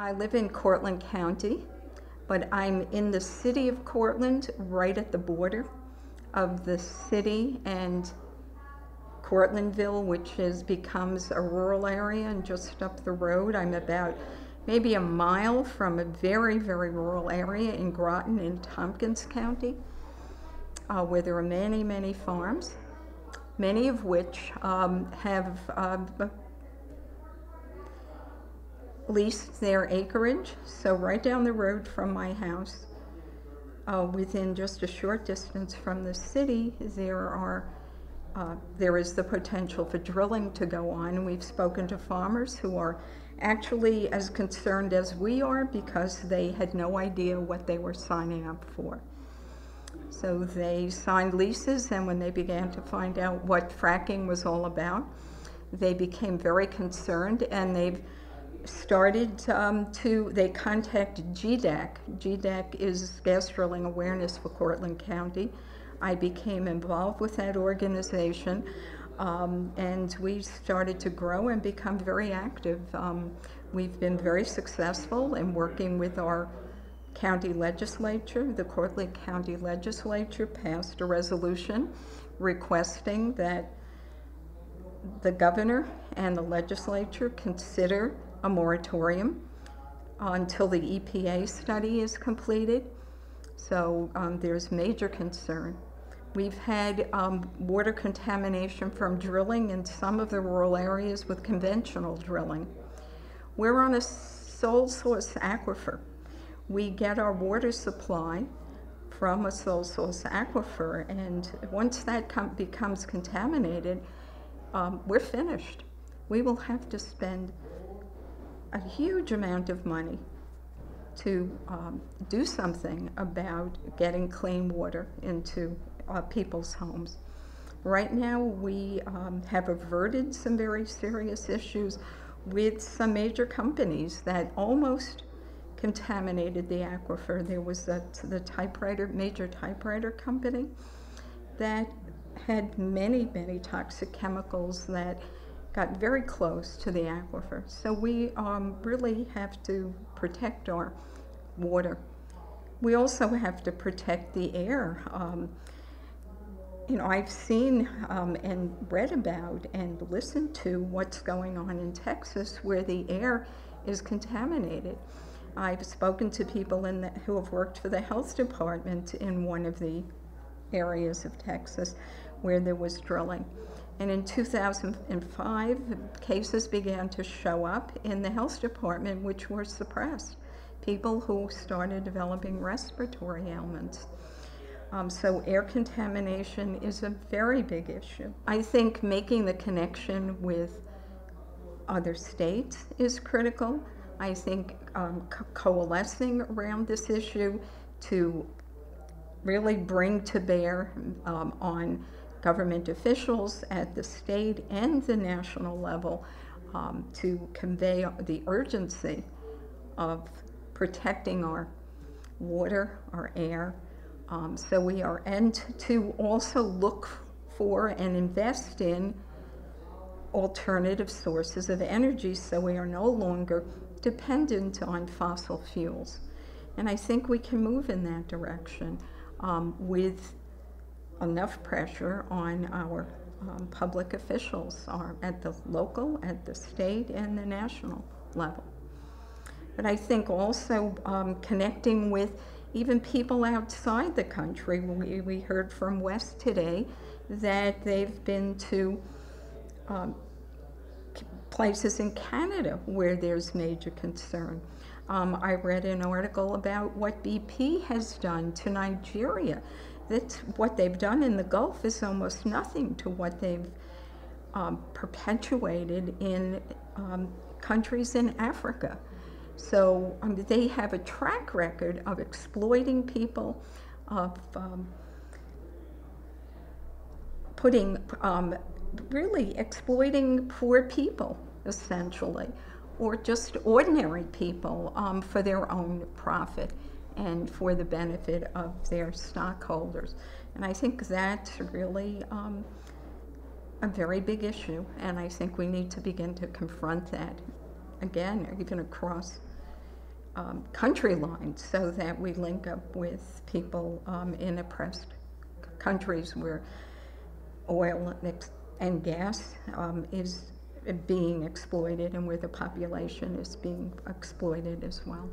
I live in Cortland County, but I'm in the city of Cortland, right at the border of the city and Cortlandville, which becomes a rural area, and just up the road, I'm about maybe a mile from a very, very rural area in Groton in Tompkins County, where there are many, many farms, many of which have leased their acreage. So right down the road from my house, within just a short distance from the city, there is the potential for drilling to go on. We've spoken to farmers who are actually as concerned as we are because they had no idea what they were signing up for. So they signed leases, and when they began to find out what fracking was all about, they became very concerned, and they've started they contacted GDAC. GDAC is Gas Drilling Awareness for Cortland County. I became involved with that organization, and we started to grow and become very active. We've been very successful in working with our county legislature. The Cortland County Legislature passed a resolution requesting that the governor and the legislature consider a moratorium until the EPA study is completed. So there's major concern. We've had water contamination from drilling in some of the rural areas with conventional drilling. We're on a sole source aquifer. We get our water supply from a sole source aquifer, and once that becomes contaminated, we're finished. We will have to spend a huge amount of money to do something about getting clean water into people's homes. Right now, we have averted some very serious issues with some major companies that almost contaminated the aquifer. There was the major typewriter company that had many, many toxic chemicals that got very close to the aquifer. So we really have to protect our water. We also have to protect the air. I've seen and read about and listened to what's going on in Texas, where the air is contaminated. I've spoken to people who have worked for the health department in one of the areas of Texas where there was drilling. And in 2005, cases began to show up in the health department which were suppressed. People who started developing respiratory ailments. So air contamination is a very big issue. I think making the connection with other states is critical. I think coalescing around this issue to really bring to bear on government officials at the state and the national level to convey the urgency of protecting our water, our air. And to also look for and invest in alternative sources of energy so we are no longer dependent on fossil fuels. And I think we can move in that direction with enough pressure on our public officials at the local, at the state, and the national level. But I think also connecting with even people outside the country. We heard from West today that they've been to places in Canada where there's major concern. I read an article about what BP has done to Nigeria. What they've done in the Gulf is almost nothing to what they've perpetuated in countries in Africa. So they have a track record of exploiting people, of really exploiting poor people, essentially, or just ordinary people for their own profit and for the benefit of their stockholders. And I think that's really a very big issue, and I think we need to begin to confront that, again, even across country lines so that we link up with people in oppressed countries where oil and gas is being exploited and where the population is being exploited as well.